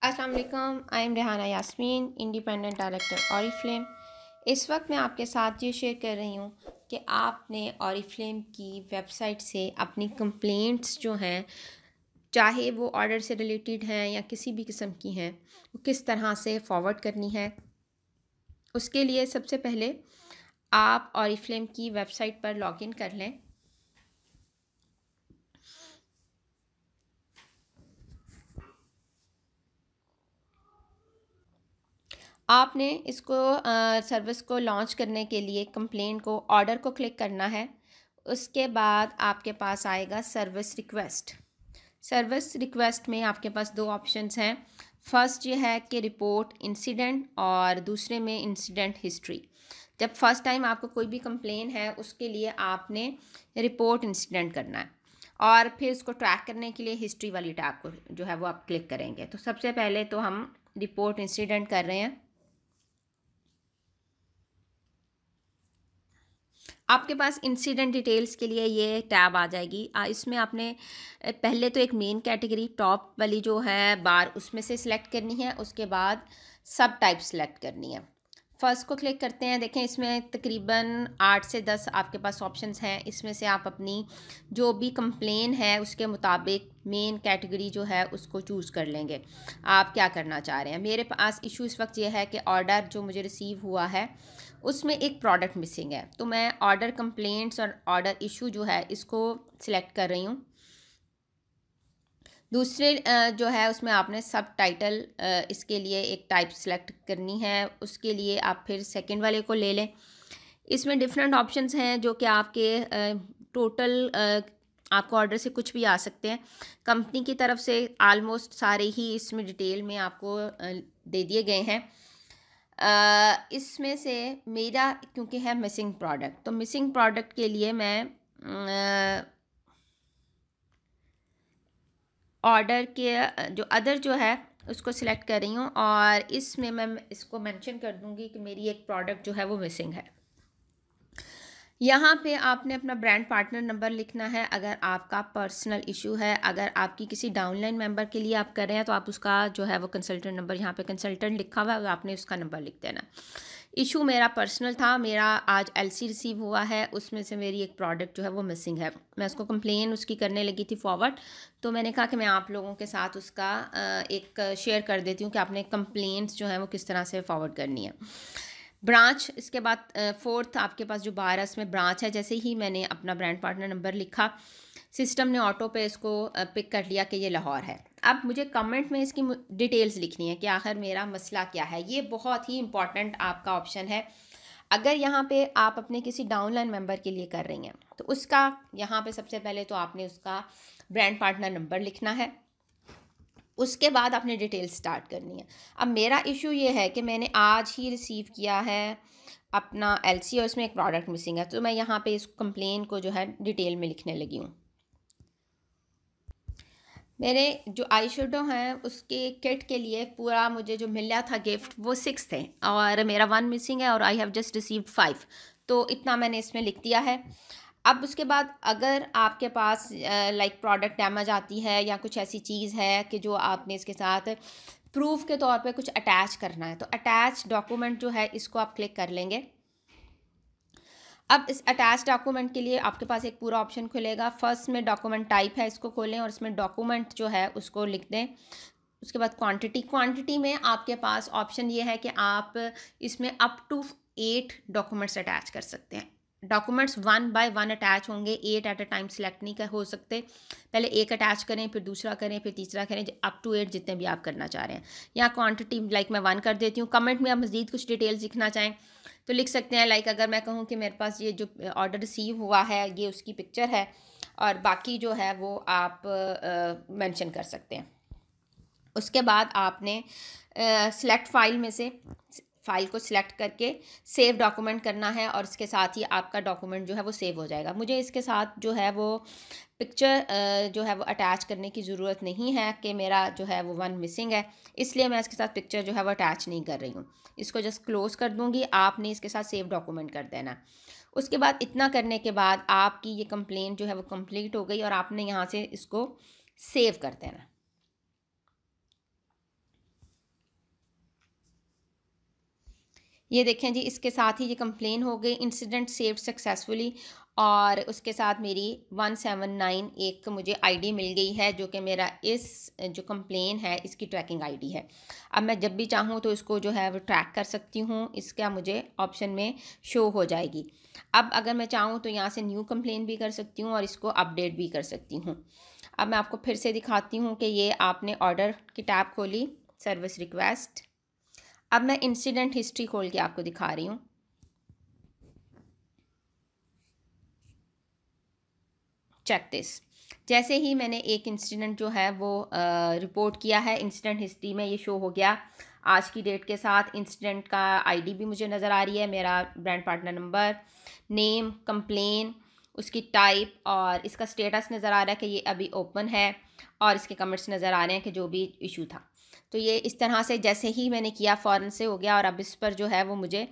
अस्सलाम वालेकुम, I am Rehana Yasmin, independent director Oriflame. इस वक्त मैं आपके साथ ये शेयर कर रही हूँ कि आपने ऑरिफ्लेम की वेबसाइट से अपनी कंप्लेंट्स जो हैं, चाहे वो ऑर्डर से रिलेटेड हैं या किसी भी किस्म की हैं, वो किस तरह से फॉरवर्ड करनी है। उसके लिए सबसे पहले आप ऑरिफ्लेम की वेबसाइट पर लॉगिन कर लें। आपने इसको सर्विस को लॉन्च करने के लिए कंप्लेंट को ऑर्डर को क्लिक करना है। उसके बाद आपके पास आएगा सर्विस रिक्वेस्ट। सर्विस रिक्वेस्ट में आपके पास दो ऑप्शंस हैं। फर्स्ट ये है कि रिपोर्ट इंसिडेंट और दूसरे में इंसिडेंट हिस्ट्री। जब फर्स्ट टाइम आपको कोई भी कंप्लेन है उसके लिए आपने रिपोर्ट इंसिडेंट करना है और फिर उसको ट्रैक करने के लिए हिस्ट्री वाली टैब को जो है वो आप क्लिक करेंगे। तो सबसे पहले तो हम रिपोर्ट इंसिडेंट कर रहे हैं। आपके पास इंसिडेंट डिटेल्स के लिए ये टैब आ जाएगी। इसमें आपने पहले तो एक मेन कैटेगरी टॉप वाली जो है बार उसमें से सिलेक्ट करनी है। उसके बाद सब टाइप सेलेक्ट करनी है। फर्स्ट को क्लिक करते हैं। देखें इसमें तकरीबन 8 से 10 आपके पास ऑप्शंस हैं। इसमें से आप अपनी जो भी कंप्लेन है उसके मुताबिक मेन कैटेगरी जो है उसको चूज़ कर लेंगे। आप क्या करना चाह रहे हैं। मेरे पास इशू इस वक्त ये है कि ऑर्डर जो मुझे रिसीव हुआ है उसमें एक प्रोडक्ट मिसिंग है। तो मैं ऑर्डर कंप्लेंट्स और ऑर्डर इशू जो है इसको सिलेक्ट कर रही हूँ। दूसरे जो है उसमें आपने सब टाइटल इसके लिए एक टाइप सेलेक्ट करनी है। उसके लिए आप फिर सेकंड वाले को ले लें। इसमें डिफरेंट ऑप्शंस हैं जो कि आपके टोटल आपको ऑर्डर से कुछ भी आ सकते हैं। कंपनी की तरफ से आलमोस्ट सारे ही इसमें डिटेल में आपको दे दिए गए हैं। इसमें से मेरा क्योंकि है मिसिंग प्रोडक्ट, तो मिसिंग प्रोडक्ट के लिए मैं ऑर्डर के जो अदर जो है उसको सिलेक्ट कर रही हूँ और इसमें मैं इसको मेंशन कर दूँगी कि मेरी एक प्रोडक्ट जो है वो मिसिंग है। यहाँ पे आपने अपना ब्रांड पार्टनर नंबर लिखना है अगर आपका पर्सनल इशू है। अगर आपकी किसी डाउनलाइन मेंबर के लिए आप कर रहे हैं तो आप उसका जो है वो कंसल्टेंट नंबर, यहाँ पे कंसल्टेंट लिखा हुआ है, आपने उसका नंबर लिख देना। इशू मेरा पर्सनल था। मेरा आज एलसी रिसीव हुआ है, उसमें से मेरी एक प्रोडक्ट जो है वो मिसिंग है। मैं उसको कंप्लेन उसकी करने लगी थी फॉरवर्ड, तो मैंने कहा कि मैं आप लोगों के साथ उसका एक शेयर कर देती हूँ कि आपने कंप्लेंट्स जो हैं वो किस तरह से फॉरवर्ड करनी है। ब्रांच इसके बाद फोर्थ आपके पास जो 12 में ब्रांच है। जैसे ही मैंने अपना ब्रांड पार्टनर नंबर लिखा, सिस्टम ने ऑटो पे इसको पिक कर लिया कि ये लाहौर है। अब मुझे कमेंट में इसकी डिटेल्स लिखनी है कि आखिर मेरा मसला क्या है। ये बहुत ही इंपॉर्टेंट आपका ऑप्शन है। अगर यहाँ पे आप अपने किसी डाउनलाइन मेंबर के लिए कर रही हैं तो उसका यहाँ पे सबसे पहले तो आपने उसका ब्रांड पार्टनर नंबर लिखना है। उसके बाद आपने डिटेल स्टार्ट करनी है। अब मेरा इशू ये है कि मैंने आज ही रिसीव किया है अपना एलसी और इसमें एक प्रोडक्ट मिसिंग है। तो मैं यहाँ पे इस कंप्लेन को जो है डिटेल में लिखने लगी हूँ। मेरे जो आई शेडो हैं उसके किट के लिए पूरा मुझे जो मिला था गिफ्ट वो 6 थे और मेरा 1 मिसिंग है और आई हैव जस्ट रिसीव्ड 5। तो इतना मैंने इसमें लिख दिया है। अब उसके बाद अगर आपके पास लाइक प्रोडक्ट डैमेज आती है या कुछ ऐसी चीज़ है कि जो आपने इसके साथ प्रूफ के तौर पे कुछ अटैच करना है, तो अटैच डॉक्यूमेंट जो है इसको आप क्लिक कर लेंगे। अब इस अटैच डॉक्यूमेंट के लिए आपके पास एक पूरा ऑप्शन खुलेगा। फर्स्ट में डॉक्यूमेंट टाइप है, इसको खोलें और इसमें डॉक्यूमेंट जो है उसको लिख दें। उसके बाद क्वांटिटी में आपके पास ऑप्शन ये है कि आप इसमें अप टू 8 डॉक्यूमेंट्स अटैच कर सकते हैं। डॉक्यूमेंट्स 1 बाय 1 अटैच होंगे, 8 एट अ टाइम सेलेक्ट नहीं हो सकते। पहले एक अटैच करें, फिर दूसरा करें, फिर तीसरा करें, अप टू 8 जितने भी आप करना चाह रहे हैं। यहाँ क्वांटिटी लाइक मैं 1 कर देती हूँ। कमेंट में आप मज़ीद कुछ डिटेल्स लिखना चाहें तो लिख सकते हैं। लाइक अगर मैं कहूँ कि मेरे पास ये जो ऑर्डर रिसीव हुआ है ये उसकी पिक्चर है और बाकी जो है वो आप मेंशन कर सकते हैं। उसके बाद आपने सिलेक्ट फाइल में से फ़ाइल को सिलेक्ट करके सेव डॉक्यूमेंट करना है और इसके साथ ही आपका डॉक्यूमेंट जो है वो सेव हो जाएगा। मुझे इसके साथ जो है वो पिक्चर जो है वो अटैच करने की ज़रूरत नहीं है कि मेरा जो है वो 1 मिसिंग है, इसलिए मैं इसके साथ पिक्चर जो है वो अटैच नहीं कर रही हूँ। इसको जस्ट क्लोज़ कर दूँगी। आपने इसके साथ सेव डॉक्यूमेंट कर देना। उसके बाद इतना करने के बाद आपकी ये कंप्लेंट जो है वो कंप्लीट हो गई और आपने यहाँ से इसको सेव कर देना। ये देखें जी, इसके साथ ही ये कंप्लेन हो गई, इंसिडेंट सेव्ड सक्सेसफुली, और उसके साथ मेरी 179 एक मुझे आईडी मिल गई है, जो कि मेरा इस जो कंप्लेन है इसकी ट्रैकिंग आईडी है। अब मैं जब भी चाहूँ तो इसको जो है वो ट्रैक कर सकती हूँ, इसका मुझे ऑप्शन में शो हो जाएगी। अब अगर मैं चाहूँ तो यहाँ से न्यू कंप्लेन भी कर सकती हूँ और इसको अपडेट भी कर सकती हूँ। अब मैं आपको फिर से दिखाती हूँ कि ये आपने ऑर्डर की टैब खोली, सर्विस रिक्वेस्ट। अब मैं इंसिडेंट हिस्ट्री खोल के आपको दिखा रही हूँ। चेक दिस, जैसे ही मैंने एक इंसिडेंट जो है वो रिपोर्ट किया है, इंसिडेंट हिस्ट्री में ये शो हो गया आज की डेट के साथ। इंसिडेंट का आईडी भी मुझे नज़र आ रही है, मेरा brand partner number, name, complain, उसकी टाइप, और इसका स्टेटस नज़र आ रहा है कि ये अभी ओपन है, और इसके कमेंट्स नज़र आ रहे हैं कि जो भी इशू था। तो ये इस तरह से जैसे ही मैंने किया फ़ौरन से हो गया, और अब इस पर जो है वो मुझे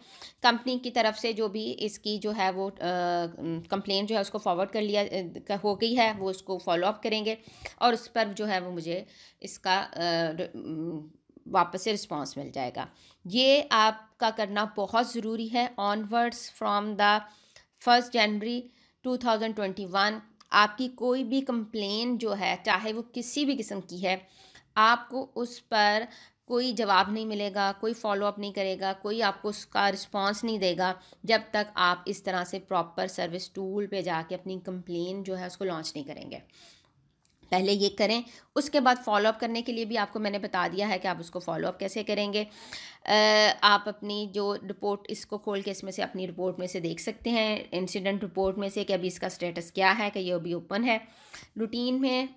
कंपनी की तरफ से जो भी इसकी जो है वो कंप्लेन जो है उसको फॉरवर्ड कर लिया हो गई है, वो उसको फॉलो अप करेंगे और उस पर जो है वो मुझे इसका वापस से रिस्पांस मिल जाएगा। ये आपका करना बहुत ज़रूरी है। ऑनवर्ड्स फ्रॉम द 1 जनवरी 2021 आपकी कोई भी कंप्लेन जो है, चाहे वो किसी भी किस्म की है, आपको उस पर कोई जवाब नहीं मिलेगा, कोई फॉलो अप नहीं करेगा, कोई आपको उसका रिस्पांस नहीं देगा जब तक आप इस तरह से प्रॉपर सर्विस टूल पे जाके अपनी कंप्लेन जो है उसको लॉन्च नहीं करेंगे। पहले ये करें, उसके बाद फॉलो अप करने के लिए भी आपको मैंने बता दिया है कि आप उसको फॉलो अप कैसे करेंगे। आप अपनी जो रिपोर्ट इसको खोल के इसमें से अपनी रिपोर्ट में से देख सकते हैं, इंसिडेंट रिपोर्ट में से कि अभी इसका स्टेटस क्या है, कि ये अभी ओपन है। रूटीन में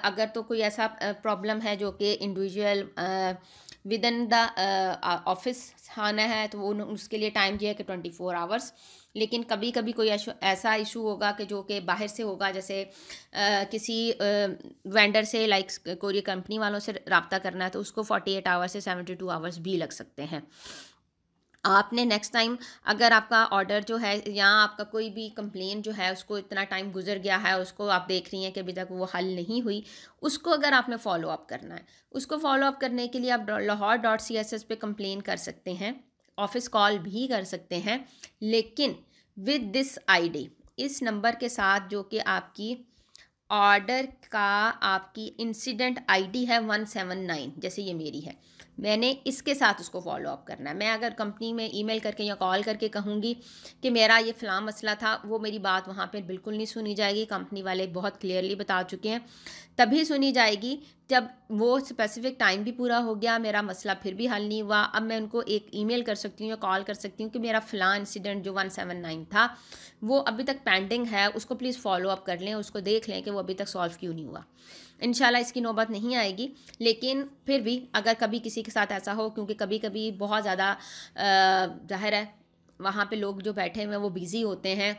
अगर तो कोई ऐसा प्रॉब्लम है जो कि individual with in the office आना है, तो वो उसके लिए टाइम जो है कि 24 आवर्स। लेकिन कभी कभी कोई ऐसा इशू होगा कि जो कि बाहर से होगा, जैसे किसी वेंडर से, लाइक कोरियर कंपनी वालों से रब्ता करना है, तो उसको 48 आवर्स से 72 आवर्स भी लग सकते हैं। आपने नेक्स्ट टाइम अगर आपका ऑर्डर जो है या आपका कोई भी कंप्लेन जो है उसको इतना टाइम गुजर गया है, उसको आप देख रही हैं कि अभी तक वो हल नहीं हुई, उसको अगर आपने फॉलो अप करना है, उसको फॉलो अप करने के लिए आप lahore.css पे कंप्लेन कर सकते हैं, ऑफिस कॉल भी कर सकते हैं, लेकिन विद दिस आईडी, इस नंबर के साथ जो कि आपकी ऑर्डर का आपकी इंसिडेंट आईडी है 179, जैसे ये मेरी है, मैंने इसके साथ उसको फॉलो अप करना है। मैं अगर कंपनी में ईमेल करके या कॉल करके कहूँगी कि मेरा ये फ़लाँ मसला था, वो मेरी बात वहाँ पे बिल्कुल नहीं सुनी जाएगी। कंपनी वाले बहुत क्लियरली बता चुके हैं, तभी सुनी जाएगी जब वो स्पेसिफिक टाइम भी पूरा हो गया, मेरा मसला फिर भी हल नहीं हुआ। अब मैं उनको एक ईमेल कर सकती हूँ या कॉल कर सकती हूँ कि मेरा फ़लाँ इंसिडेंट जो 179 था वो अभी तक पेंडिंग है, उसको प्लीज़ फॉलो अप कर लें, उसको देख लें कि वो अभी तक सॉल्व क्यों नहीं हुआ। इंशाल्लाह इसकी नौबत नहीं आएगी, लेकिन फिर भी अगर कभी किसी के साथ ऐसा हो, क्योंकि कभी कभी बहुत ज़्यादा ज़ाहिर है वहाँ पे लोग जो बैठे हुए हैं वो बिज़ी होते हैं,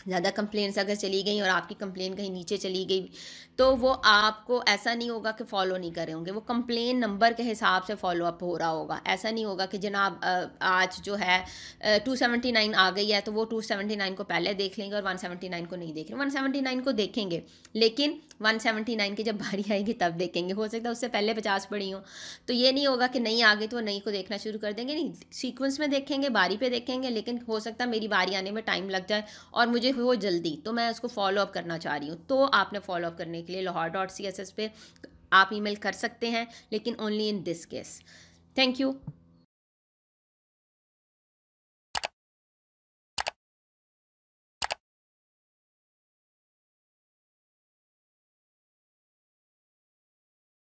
ज़्यादा कंप्लेंट्स अगर चली गई और आपकी कंप्लेन कहीं नीचे चली गई, तो वो आपको ऐसा नहीं होगा कि फ़ॉलो नहीं करे होंगे, वो कंप्लेन नंबर के हिसाब से फॉलो अप हो रहा होगा। ऐसा नहीं होगा कि जनाब आज जो है 279 आ गई है तो वो 279 को पहले देख लेंगे और 179 को नहीं देख रहे, 179 को देखेंगे लेकिन 179 की जब बारी आएगी तब देखेंगे। हो सकता है उससे पहले 50 पड़ी हो, तो ये नहीं होगा कि नहीं आ गई तो नई को देखना शुरू कर देंगे, नहीं, सीक्वेंस में देखेंगे, बारी पे देखेंगे, लेकिन हो सकता है मेरी बारी आने में टाइम लग जाए और मुझे हो जल्दी, तो मैं उसको फॉलो अप करना चाह रही हूँ। तो आपने फॉलो अप करने के लिए lahore.css पे आप ईमेल कर सकते हैं, लेकिन only in this case. Thank you.